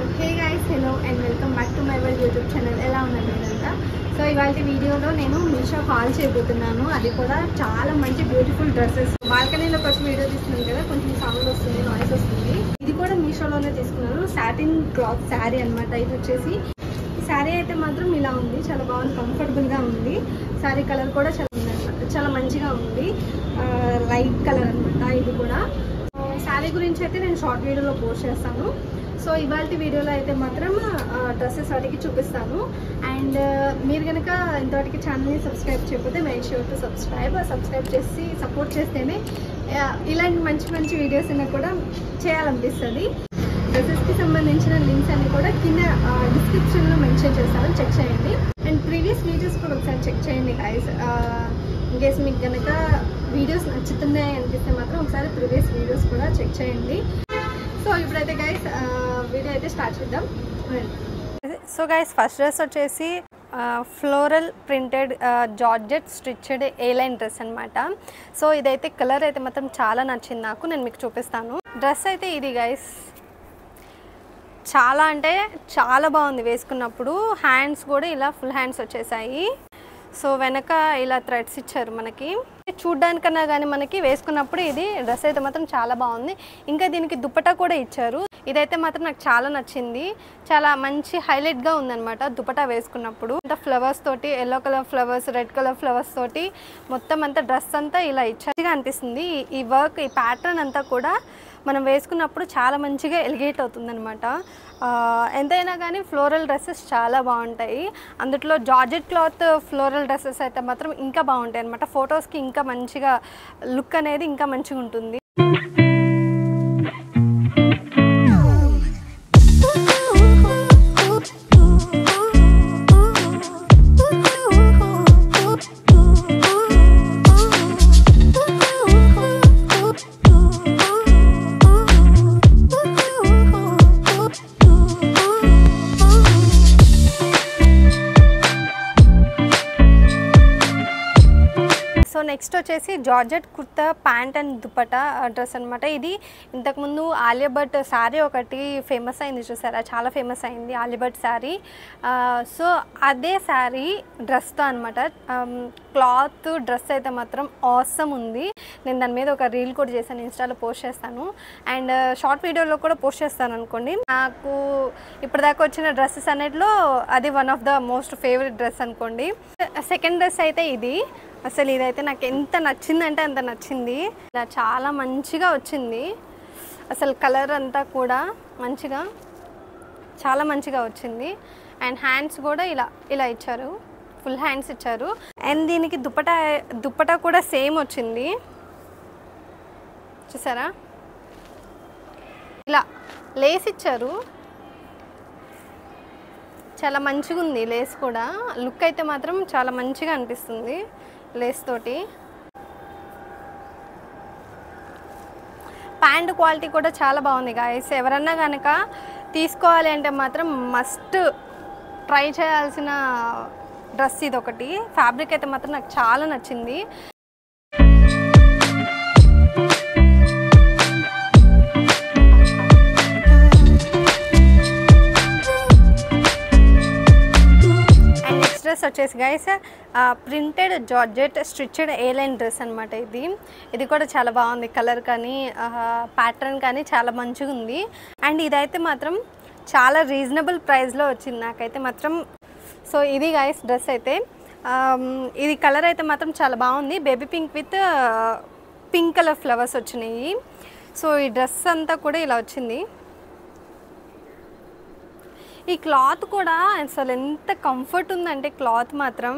Hey guys, hello and welcome back to my YouTube channel. ఎలా ఉన్నారు మీరంతా? So ఇవాల్టి వీడియోలో నేను మీషో హాల్ చేయబోతున్నాను. అది కూడా చాలా మంచి బ్యూటిఫుల్ డ్రెస్సెస్. బాల్కనీలోకి వచ్చి వీడియో తీస్తున్నాను కదా, కొంచెం సౌండ్ వస్తుంది, నాయిస్ వస్తుంది. ఇది కూడా మీషోలోనే తీసుకున్నాను. సాటిన్ క్లాత్ శారీ అన్నమాట. ఇది వచ్చేసి ఈ శారీ అయితే మాత్రం ఇలా ఉంది, చాలా బాగుంది, కంఫర్టబుల్గా ఉంది. శారీ కలర్ కూడా చాలా మంచిగా ఉంది, లైట్ కలర్ అనమాట. ఇది కూడా శారీ గురించి అయితే నేను షార్ట్ వీడియోలో పోస్ట్ చేస్తాను. సో ఇవాళ వీడియోలో అయితే మాత్రం డ్రెస్సెస్ వాటికి చూపిస్తాను. అండ్ మీరు కనుక ఇంతవరకు ఛానల్ని సబ్స్క్రైబ్ చేయకపోతే మేక్ ష్యూర్ టు సబ్స్క్రైబ్ చేసి సపోర్ట్ చేస్తేనే ఇలాంటి మంచి మంచి వీడియోస్ అయినా కూడా చేయాలనిపిస్తుంది. డ్రెస్సెస్కి సంబంధించిన లింక్స్ అన్ని కూడా కింద డిస్క్రిప్షన్లో మెన్షన్ చేస్తాను, చెక్ చేయండి. అండ్ ప్రీవియస్ వీడియోస్ కూడా ఒకసారి చెక్ చేయండి గైస్. ఇన్కేస్ మీకు కనుక వీడియోస్ నచ్చుతున్నాయి అనిపిస్తే మాత్రం ఒకసారి ప్రీవియస్ వీడియోస్ కూడా చెక్ చేయండి. సో ఇప్పుడైతే గైస్ వీడియో అయితే స్టార్ట్ చేద్దాం. సో గైస్ ఫస్ట్ డ్రెస్ వచ్చేసి ఫ్లోరల్ ప్రింటెడ్ జార్జెట్ స్టిచ్డ్ ఏ లైన్ డ్రెస్ అనమాట. సో ఇదైతే కలర్ అయితే మాత్రం చాలా నచ్చింది నాకు, నేను మీకు చూపిస్తాను. డ్రెస్ అయితే ఇది గైస్ చాలా అంటే చాలా బాగుంది వేసుకున్నప్పుడు. హ్యాండ్స్ కూడా ఇలా ఫుల్ హ్యాండ్స్ వచ్చేసాయి. సో వెనక ఇలా థ్రెడ్స్ ఇచ్చారు మనకి. చూడ్డానికన్నా కానీ మనకి వేసుకున్నప్పుడు ఇది డ్రెస్ అయితే మాత్రం చాలా బాగుంది. ఇంకా దీనికి దుపట్టా కూడా ఇచ్చారు. ఇదైతే మాత్రం నాకు చాలా నచ్చింది, చాలా మంచి హైలైట్గా ఉందన్నమాట దుపట్టా వేసుకున్నప్పుడు. అంత ఫ్లవర్స్ తోటి, yellow colour flowers, red colour flowers తోటి మొత్తం అంతా డ్రెస్ అంతా ఇలా ఇచ్చారుగా అనిపిస్తుంది. ఈ వర్క్, ఈ ప్యాటర్న్ అంతా కూడా మనం వేసుకున్నప్పుడు చాలా మంచిగా ఎలిగేట్ అవుతుందన్నమాట. ఎంతైనా కానీ ఫ్లోరల్ డ్రెస్సెస్ చాలా బాగుంటాయి. అందులో జార్జెట్ క్లాత్ ఫ్లోరల్ డ్రెస్సెస్ అయితే మాత్రం ఇంకా బాగుంటాయి అన్నమాట. ఫొటోస్కి ఇంకా మంచిగా లుక్ అనేది ఇంకా మంచిగా ఉంటుంది. సో నెక్స్ట్ వచ్చేసి georgette kurta pant and dupatta dress అనమాట. ఇది ఇంతకుముందు ఆలియా భట్ శారీ ఒకటి ఫేమస్ అయింది చూసారా, చాలా ఫేమస్ అయింది ఆలియా భట్ శారీ. సో అదే శారీ డ్రెస్తో అనమాట. క్లాత్ డ్రెస్ అయితే మాత్రం ఆసమ్ ఉంది. నేను దాని మీద ఒక రీల్ కూడా చేశాను, ఇన్స్టాలో పోస్ట్ చేస్తాను. అండ్ షార్ట్ వీడియోలో కూడా పోస్ట్ చేస్తాను అనుకోండి. నాకు ఇప్పటిదాకా వచ్చిన డ్రెస్సెస్ అన్నిటిలో అది one of the most favourite dress అనుకోండి. సెకండ్ డ్రెస్ అయితే ఇది. అసలు ఇదైతే నాకు ఎంత నచ్చిందంటే అంత నచ్చింది. ఇలా చాలా మంచిగా వచ్చింది. అసలు కలర్ అంతా కూడా మంచిగా, చాలా మంచిగా వచ్చింది. అండ్ హ్యాండ్స్ కూడా ఇలా ఇచ్చారు, ఫుల్ హ్యాండ్స్ ఇచ్చారు. అండ్ దీనికి దుపట్టా కూడా సేమ్ వచ్చింది చూసారా. ఇలా లేస్ ఇచ్చారు, చాలా మంచిగా ఉంది లేస్ కూడా. లుక్ అయితే మాత్రం చాలా మంచిగా అనిపిస్తుంది లేస్ తోటి. ప్యాంట్ క్వాలిటీ కూడా చాలా బాగుంది గాయస్. ఎవరన్నా కనుక తీసుకోవాలి అంటే మాత్రం మస్ట్ ట్రై చేయాల్సిన డ్రెస్ ఇది ఒకటి. ఫ్యాబ్రిక్ అయితే మాత్రం నాకు చాలా నచ్చింది. డ్రెస్ వచ్చేసి గైస్ ప్రింటెడ్ జార్జెట్ స్టిచ్డ్ ఏ లైన్ డ్రెస్ అనమాట. ఇది కూడా చాలా బాగుంది. కలర్ కానీ ప్యాటర్న్ కానీ చాలా మంచిగా ఉంది. అండ్ ఇదైతే మాత్రం చాలా రీజనబుల్ ప్రైస్లో వచ్చింది నాకైతే మాత్రం. సో ఇది గైస్ డ్రెస్ అయితే. ఇది కలర్ అయితే మాత్రం చాలా బాగుంది. Baby pink with pink colour flowers వచ్చినాయి. సో ఈ డ్రెస్ అంతా కూడా ఇలా వచ్చింది. ఈ క్లాత్ కూడా అసలు ఎంత కంఫర్ట్ ఉందంటే క్లాత్ మాత్రం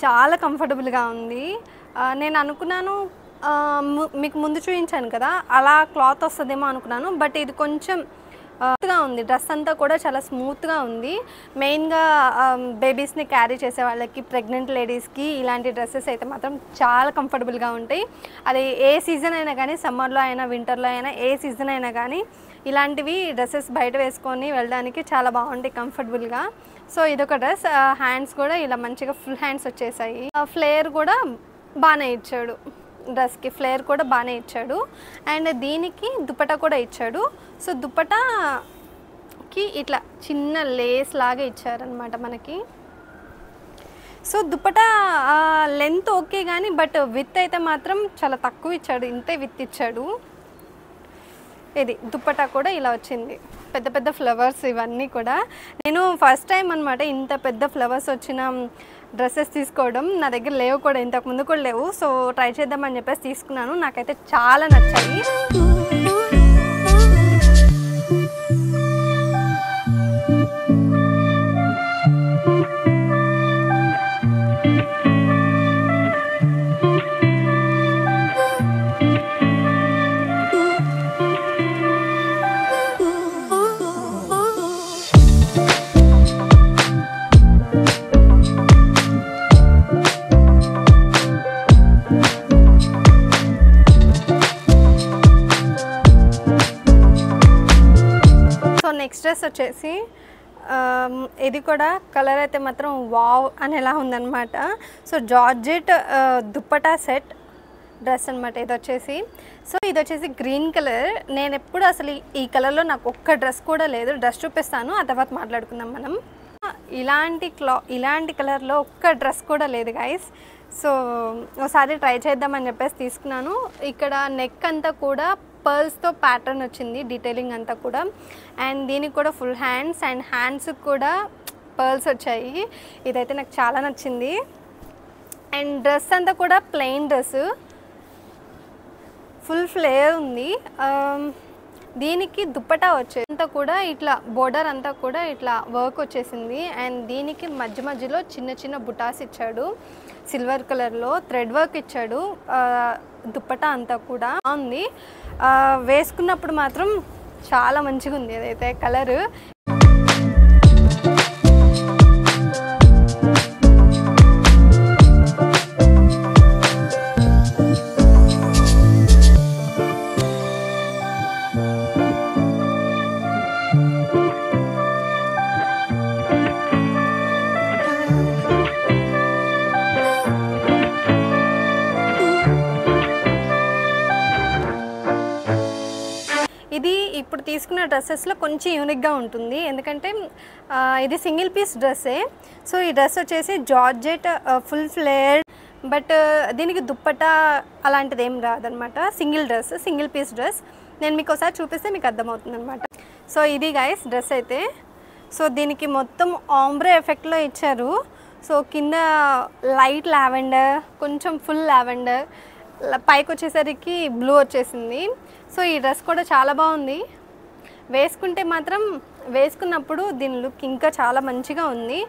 చాలా కంఫర్టబుల్గా ఉంది. నేను అనుకున్నాను, మీకు ముందు చూపించాను కదా, అలా క్లాత్ వస్తుందేమో అనుకున్నాను. బట్ ఇది కొంచెం స్మూత్గా ఉంది. డ్రెస్ అంతా కూడా చాలా స్మూత్గా ఉంది. మెయిన్గా బేబీస్ని క్యారీ చేసే వాళ్ళకి, ప్రెగ్నెంట్ లేడీస్కి ఇలాంటి డ్రెస్సెస్ అయితే మాత్రం చాలా కంఫర్టబుల్గా ఉంటాయి. అది ఏ సీజన్ అయినా కానీ, సమ్మర్లో అయినా వింటర్లో అయినా, ఏ సీజన్ అయినా కానీ ఇలాంటివి డ్రెస్సెస్ బయట వేసుకొని వెళ్ళడానికి చాలా బాగుంటాయి కంఫర్టబుల్గా. సో ఇదొక డ్రెస్. హ్యాండ్స్ కూడా ఇలా మంచిగా ఫుల్ హ్యాండ్స్ వచ్చేసాయి. ఫ్లేర్ కూడా బాగానే ఇచ్చాడు, డ్రెస్కి ఫ్లేర్ కూడా బాగానే ఇచ్చాడు. అండ్ దీనికి దుపట్టా కూడా ఇచ్చాడు. సో దుపట్టాకి దీనికి ఇట్లా చిన్న లేస్ లాగా ఇచ్చారనమాట మనకి. సో దుపట్టా లెంత్ ఓకే కానీ బట్ విత్ అయితే మాత్రం చాలా తక్కువ ఇచ్చాడు, ఇంతే విత్ ఇచ్చాడు. ఇది దుపట్టా కూడా ఇలా వచ్చింది, పెద్ద పెద్ద ఫ్లవర్స్ ఇవన్నీ కూడా. నేను ఫస్ట్ టైం అనమాట ఇంత పెద్ద ఫ్లవర్స్ వచ్చిన డ్రెస్సెస్ తీసుకోవడం. నా దగ్గర లేవు కూడా, ఇంతకుముందు కూడా లేవు. సో ట్రై చేద్దామని చెప్పేసి తీసుకున్నాను, నాకైతే చాలా నచ్చాయి. నెక్స్ట్ డ్రెస్ వచ్చేసి ఇది కూడా కలర్ అయితే మాత్రం వావ్ అనేలా ఉందన్నమాట. So georgette dupatta set dress అనమాట ఇది వచ్చేసి. సో ఇది వచ్చేసి గ్రీన్ కలర్. నేను ఎప్పుడు అసలు ఈ కలర్లో నాకు ఒక్క డ్రెస్ కూడా లేదు. డ్రెస్ చూపిస్తాను, ఆ తర్వాత మాట్లాడుకుందాం మనం. ఇలాంటి కలర్లో ఒక్క డ్రెస్ కూడా లేదు గైస్. సో ఒకసారి ట్రై చేద్దామని చెప్పేసి తీసుకున్నాను. ఇక్కడ నెక్ అంతా కూడా పర్ల్స్తో ప్యాటర్న్ వచ్చింది, డీటెయిలింగ్ అంతా కూడా. అండ్ దీనికి కూడా ఫుల్ హ్యాండ్స్, అండ్ హ్యాండ్స్కి కూడా పర్ల్స్ వచ్చాయి. ఇదైతే నాకు చాలా నచ్చింది. అండ్ డ్రెస్ అంతా కూడా ప్లెయిన్ డ్రెస్, ఫుల్ ఫ్లేర్ ఉంది. దీనికి దుప్పటా వచ్చేది అంతా కూడా ఇట్లా బోర్డర్ అంతా కూడా ఇట్లా వర్క్ వచ్చేసింది. అండ్ దీనికి మధ్య మధ్యలో చిన్న చిన్న బుటాస్ ఇచ్చాడు, సిల్వర్ కలర్లో థ్రెడ్ వర్క్ ఇచ్చాడు. దుప్పటా అంతా కూడా ఉంది. వేసుకున్నప్పుడు మాత్రం చాలా మంచిగా ఉంది అదైతే కలరు. ఇది ఇప్పుడు తీసుకున్న డ్రెస్సెస్లో కొంచెం యూనిక్గా ఉంటుంది, ఎందుకంటే ఇది సింగిల్ పీస్ డ్రెస్సే. సో ఈ డ్రెస్ వచ్చేసి జార్జెట్ ఫుల్ ఫ్లేర్, బట్ దీనికి దుప్పటా అలాంటిది ఏం రాదనమాట. Single dress, single piece dress. నేను మీకు ఒకసారి చూపిస్తే మీకు అర్థమవుతుంది అనమాట. సో ఇది గైస్ డ్రెస్ అయితే. సో దీనికి మొత్తం ఆంబ్రే ఎఫెక్ట్లో ఇచ్చారు. సో కింద లైట్ లావెండర్, కొంచెం ఫుల్ లావెండర్, పైకి వచ్చేసరికి బ్లూ వచ్చేసింది. సో ఈ డ్రెస్ కూడా చాలా బాగుంది. వేసుకుంటే మాత్రం వేసుకున్నప్పుడు దీని లుక్ ఇంకా చాలా మంచిగా ఉంది.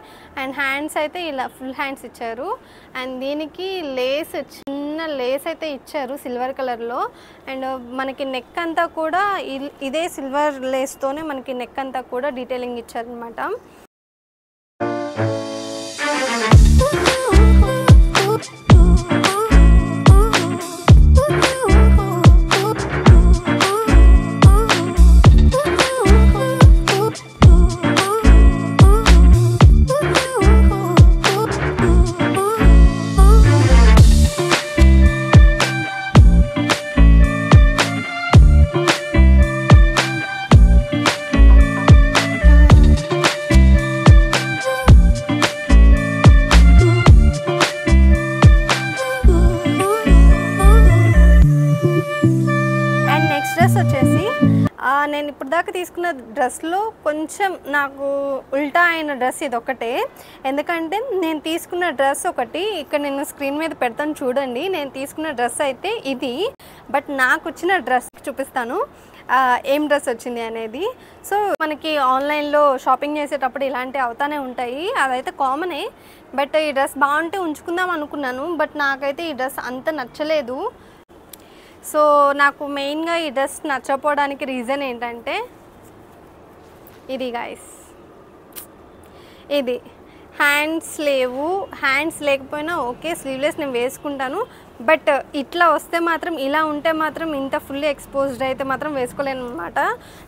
అండ్ హ్యాండ్స్ అయితే ఇలా ఫుల్ హ్యాండ్స్ ఇచ్చారు. అండ్ దీనికి లేస్, చిన్న లేస్ అయితే ఇచ్చారు సిల్వర్ కలర్లో. అండ్ మనకి నెక్ అంతా కూడా ఇదే సిల్వర్ లేస్తోనే మనకి నెక్ అంతా కూడా డీటెయిలింగ్ ఇచ్చారనమాట. నేను ఇప్పుడు దాకా తీసుకున్న డ్రెస్లో కొంచెం నాకు ఉల్టా అయిన డ్రెస్ ఇది ఒకటే. ఎందుకంటే నేను తీసుకున్న డ్రెస్ ఒకటి, ఇక్కడ నేను స్క్రీన్ మీద పెడతాను చూడండి. నేను తీసుకున్న డ్రెస్ అయితే ఇది, బట్ నాకు వచ్చిన డ్రెస్ చూపిస్తాను ఏం డ్రెస్ వచ్చింది అనేది. సో మనకి ఆన్లైన్లో షాపింగ్ చేసేటప్పుడు ఇలాంటివి అవుతానే ఉంటాయి, అదైతే కామనే. బట్ ఈ డ్రెస్ బాగుంటే ఉంచుకుందాం అనుకున్నాను, బట్ నాకైతే ఈ డ్రెస్ అంత నచ్చలేదు. సో నాకు మెయిన్గా ఈ డ్రెస్ నచ్చకపోవడానికి రీజన్ ఏంటంటే ఇది గైస్, ఇది హ్యాండ్స్ లేవు. హ్యాండ్స్ లేకపోయినా ఓకే, స్లీవ్లెస్ నేను వేసుకుంటాను. బట్ ఇట్లా వస్తే మాత్రం, ఇలా ఉంటే మాత్రం, ఇంత ఫుల్లీ ఎక్స్పోజ్డ్ అయితే మాత్రం వేసుకోలేను అనమాట.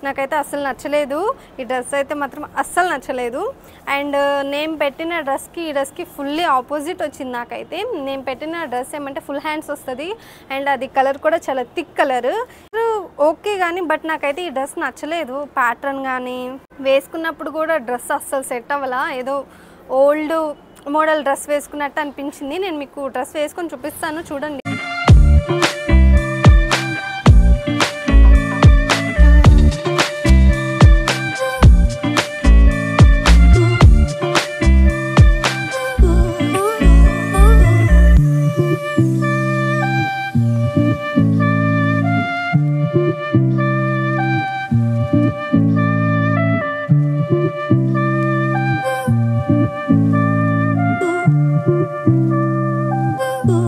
నాకైతే అస్సలు నచ్చలేదు ఈ డ్రెస్ అయితే మాత్రం, అస్సలు నచ్చలేదు. అండ్ నేను పెట్టిన డ్రెస్కి ఈ డ్రెస్కి ఫుల్లీ ఆపోజిట్ వచ్చింది నాకైతే. నేను పెట్టిన డ్రెస్ ఏమంటే ఫుల్ హ్యాండ్స్ వస్తుంది అండ్ అది కలర్ కూడా చాలా థిక్ కలర్. ఓకే కానీ బట్ నాకైతే ఈ డ్రెస్ నచ్చలేదు. ప్యాటర్న్ కానీ వేసుకున్నప్పుడు కూడా డ్రెస్ అస్సలు సెట్ అవ్వాలా, ఏదో ఓల్డ్ మోడల్ డ్రెస్ వేసుకున్నట్టు అనిపించింది. నేను మీకు డ్రెస్ వేసుకొని చూపిస్తాను చూడండి.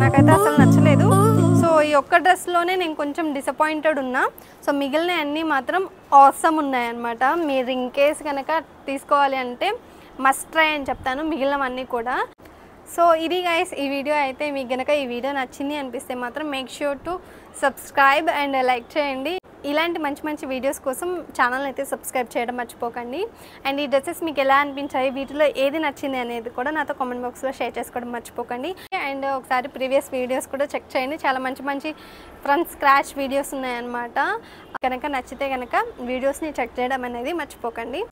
నాకైతే అసలు నచ్చలేదు. సో ఈ ఒక్క డ్రెస్లోనే నేను కొంచెం డిసప్పాయింటెడ్ ఉన్నా. సో మిగిలిన అన్నీ మాత్రం ఆసమ్ ఉన్నాయన్నమాట. మీరు ఇన్ కేస్ కనుక తీసుకోవాలి అంటే మస్ట్ ట్రై అని చెప్తాను మిగిలినవన్నీ కూడా. సో ఇది గైస్ ఈ వీడియో అయితే. మీకు కనుక ఈ వీడియో నచ్చింది అనిపిస్తే మాత్రం make sure to subscribe and like చేయండి. ఇలాంటి మంచి మంచి వీడియోస్ కోసం ఛానల్ని అయితే సబ్స్క్రైబ్ చేయడం మర్చిపోకండి. అండ్ ఈ డ్రెస్సెస్ మీకు ఎలా అనిపించాయి, వీటిలో ఏది నచ్చింది అనేది కూడా నాతో కామెంట్ బాక్స్లో షేర్ చేసుకోవడం మర్చిపోకండి. అండ్ ఒకసారి ప్రీవియస్ వీడియోస్ కూడా చెక్ చేయండి, చాలా మంచి మంచి ఫ్రమ్ స్క్రాచ్ వీడియోస్ ఉన్నాయన్నమాట. కనుక నచ్చితే కనుక వీడియోస్ని చెక్ చేయడం అనేది మర్చిపోకండి.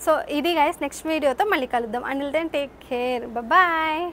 సో ఇది గైస్, నెక్స్ట్ వీడియోతో మళ్ళీ కలుద్దాం. Until then take care, bye.